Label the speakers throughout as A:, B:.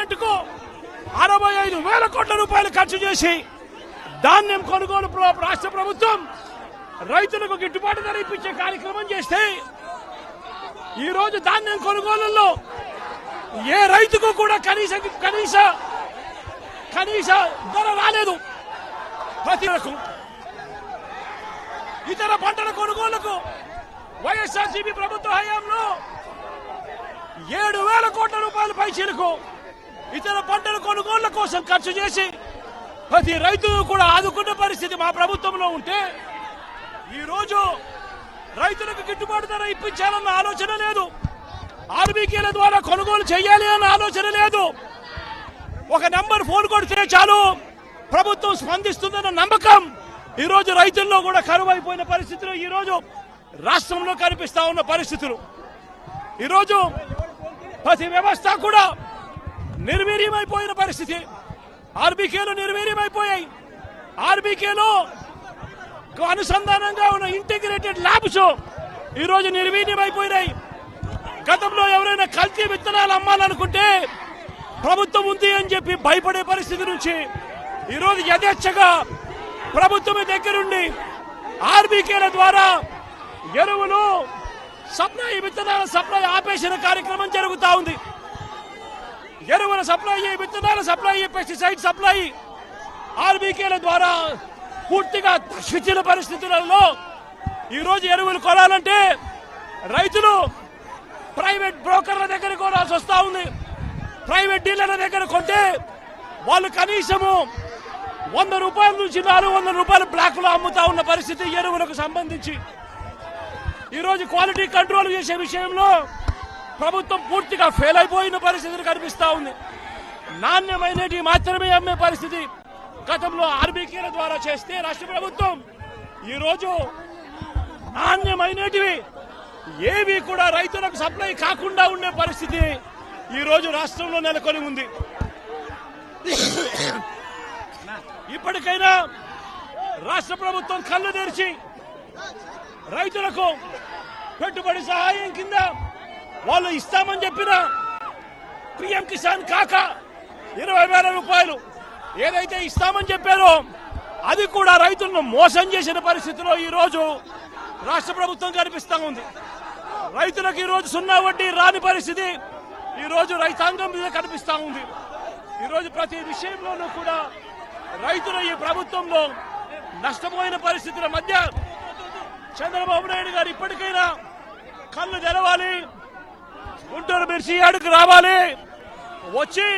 A: Parliament కు 65,000 కోట్ల రూపాయలు ఖర్చు చేసి ధాన్యం కొనుగోలు రాష్ట్ర ప్రభుత్వం రైతులకు గిట్టుబాటు ధర ఇప్పించే కార్యక్రమం చేస్తే ఈ రోజు ధాన్యం కొనుగోలులో ఏ రైతుకు కూడా కనీస ధర రాలేదు. ప్రతి ఇతర పంటల కొనుగోలుకు వైఎస్ఆర్సీపీ ప్రభుత్వ హయాంలో 7,000 కోట్ల రూపాయల పైచీలకు ఇతర పంటల కొనుగోళ్ల కోసం ఖర్చు చేసి ప్రతి రైతును కూడా ఆదుకున్న పరిస్థితి మా ప్రభుత్వంలో ఉంటే ఈ రోజు రైతులకు గిట్టుబాటు ధర ఇప్పించాలన్న ఆలోచన లేదు. ఆర్బీకేల ద్వారా కొనుగోలు చేయాలి అన్న ఆలోచన లేదు. ఒక నంబర్ ఫోన్ కొడితే చాలు ప్రభుత్వం స్పందిస్తుందన్న నమ్మకం ఈ రోజు రైతుల్లో కూడా కరువైపోయిన పరిస్థితులు ఈ రోజు రాష్ట్రంలో కనిపిస్తా ఉన్న పరిస్థితులు. ఈ రోజు ప్రతి వ్యవస్థ కూడా నిర్వీర్యమైపోయిన పరిస్థితి. ఆర్బీకేలు నిర్వీర్యమైపోయాయి. ఆర్బీకేలో అనుసంధానంగా ఉన్న ఇంటిగ్రేటెడ్ ల్యాబ్స్ ఈ రోజు నిర్వీర్యమైపోయినాయి. గతంలో ఎవరైనా కల్తీ విత్తనాలు అమ్మాలనుకుంటే ప్రభుత్వం ఉంది అని చెప్పి భయపడే పరిస్థితి నుంచి ఈ రోజు యథేచ్ఛగా ప్రభుత్వం దగ్గరుండి ఆర్బీకేల ద్వారా ఎరువులు సప్లై, విత్తనాల సప్లై ఆపేసిన కార్యక్రమం జరుగుతూ ఉంది. ఎరువుల సప్లై, విత్తనాల సప్లై, పెస్టిసైడ్ సప్లై ఆర్బీకేల ద్వారా పూర్తిగా శిథిల పరిస్థితులలో ఈ రోజు ఎరువులు కొనాలంటే రైతులు ప్రైవేట్ బ్రోకర్ల దగ్గర కొనాల్సి వస్తా ఉంది. ప్రైవేట్ డీలర్ల దగ్గర కొంటే వాళ్ళు కనీసము 100 రూపాయల నుంచి 400 రూపాయలు బ్లాక్ లో అమ్ముతా ఉన్న పరిస్థితి. ఎరువులకు సంబంధించి ఈ రోజు క్వాలిటీ కంట్రోల్ చేసే విషయంలో ప్రభుత్వం పూర్తిగా ఫెయిల్ అయిపోయిన పరిస్థితులు కనిపిస్తా ఉంది. నాణ్యమైనవి మాత్రమే అమ్మే పరిస్థితి గతంలో ఆర్బీకేల ద్వారా చేస్తే రాష్ట్ర ప్రభుత్వం ఈ రోజు నాణ్యమైనటివి ఏవి కూడా రైతులకు సప్లై కాకుండా ఉండే పరిస్థితి ఈ రోజు రాష్ట్రంలో నెలకొని ఉంది. ఇప్పటికైనా రాష్ట్ర ప్రభుత్వం కళ్ళు తెరిచి రైతులకు పెట్టుబడి సహాయం కింద వాళ్ళు ఇస్తామని చెప్పిన పిఎం కిసాన్ కాక 20,000 రూపాయలు ఏదైతే ఇస్తామని చెప్పారో అది కూడా రైతులను మోసం చేసిన పరిస్థితిలో ఈ రోజు రాష్ట్ర ప్రభుత్వం కనిపిస్తా ఉంది. రైతులకు ఈ రోజు 0 వడ్డీ రాని పరిస్థితి ఈ రోజు రైతాంగం మీద కనిపిస్తా ఉంది. ఈ రోజు ప్రతి విషయంలోనూ కూడా రైతులు ఈ ప్రభుత్వంలో నష్టపోయిన పరిస్థితుల మధ్య చంద్రబాబు నాయుడు గారు ఇప్పటికైనా కళ్ళు తెరవాలి, గుంటూరు మిర్చి యార్డుకు రావాలి, వచ్చి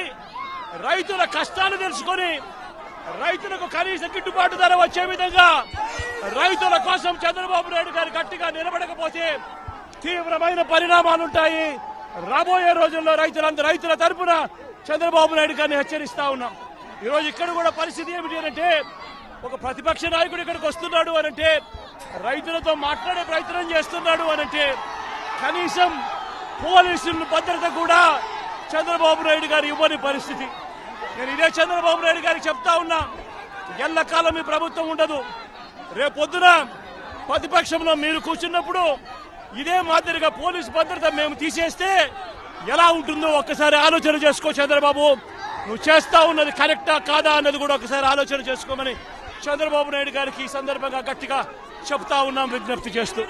A: రైతుల కష్టాలు తెలుసుకొని రైతులకు కనీస గిట్టుబాటు ధర వచ్చే విధంగా రైతుల కోసం చంద్రబాబు నాయుడు గారు గట్టిగా నిలబడకపోతే తీవ్రమైన పరిణామాలుంటాయి. రాబోయే రోజుల్లో రైతుల తరపున చంద్రబాబు నాయుడు గారిని హెచ్చరిస్తా ఉన్నాం. ఈ రోజు ఇక్కడ కూడా పరిస్థితి ఏమిటి అంటే ఒక ప్రతిపక్ష నాయకుడు ఇక్కడికి వస్తున్నాడు అనంటే రైతులతో మాట్లాడే ప్రయత్నం చేస్తున్నాడు అనంటే కనీసం పోలీసుల భద్రత కూడా చంద్రబాబు నాయుడు గారు ఇవ్వని పరిస్థితి. నేను ఇదే చంద్రబాబు నాయుడు గారికి చెప్తా ఉన్నా, ఎల్లకాలం ఈ ప్రభుత్వం ఉండదు. రేపొద్దున ప్రతిపక్షంలో మీరు కూర్చున్నప్పుడు ఇదే మాదిరిగా పోలీసు భద్రత మేము తీసేస్తే ఎలా ఉంటుందో ఒక్కసారి ఆలోచన చేసుకో చంద్రబాబు. నువ్వు చేస్తా ఉన్నది కరెక్టా కాదా అన్నది కూడా ఒకసారి ఆలోచన చేసుకోమని చంద్రబాబు నాయుడు గారికి ఈ సందర్భంగా గట్టిగా చెప్తా ఉన్నాం, విజ్ఞప్తి చేస్తూ.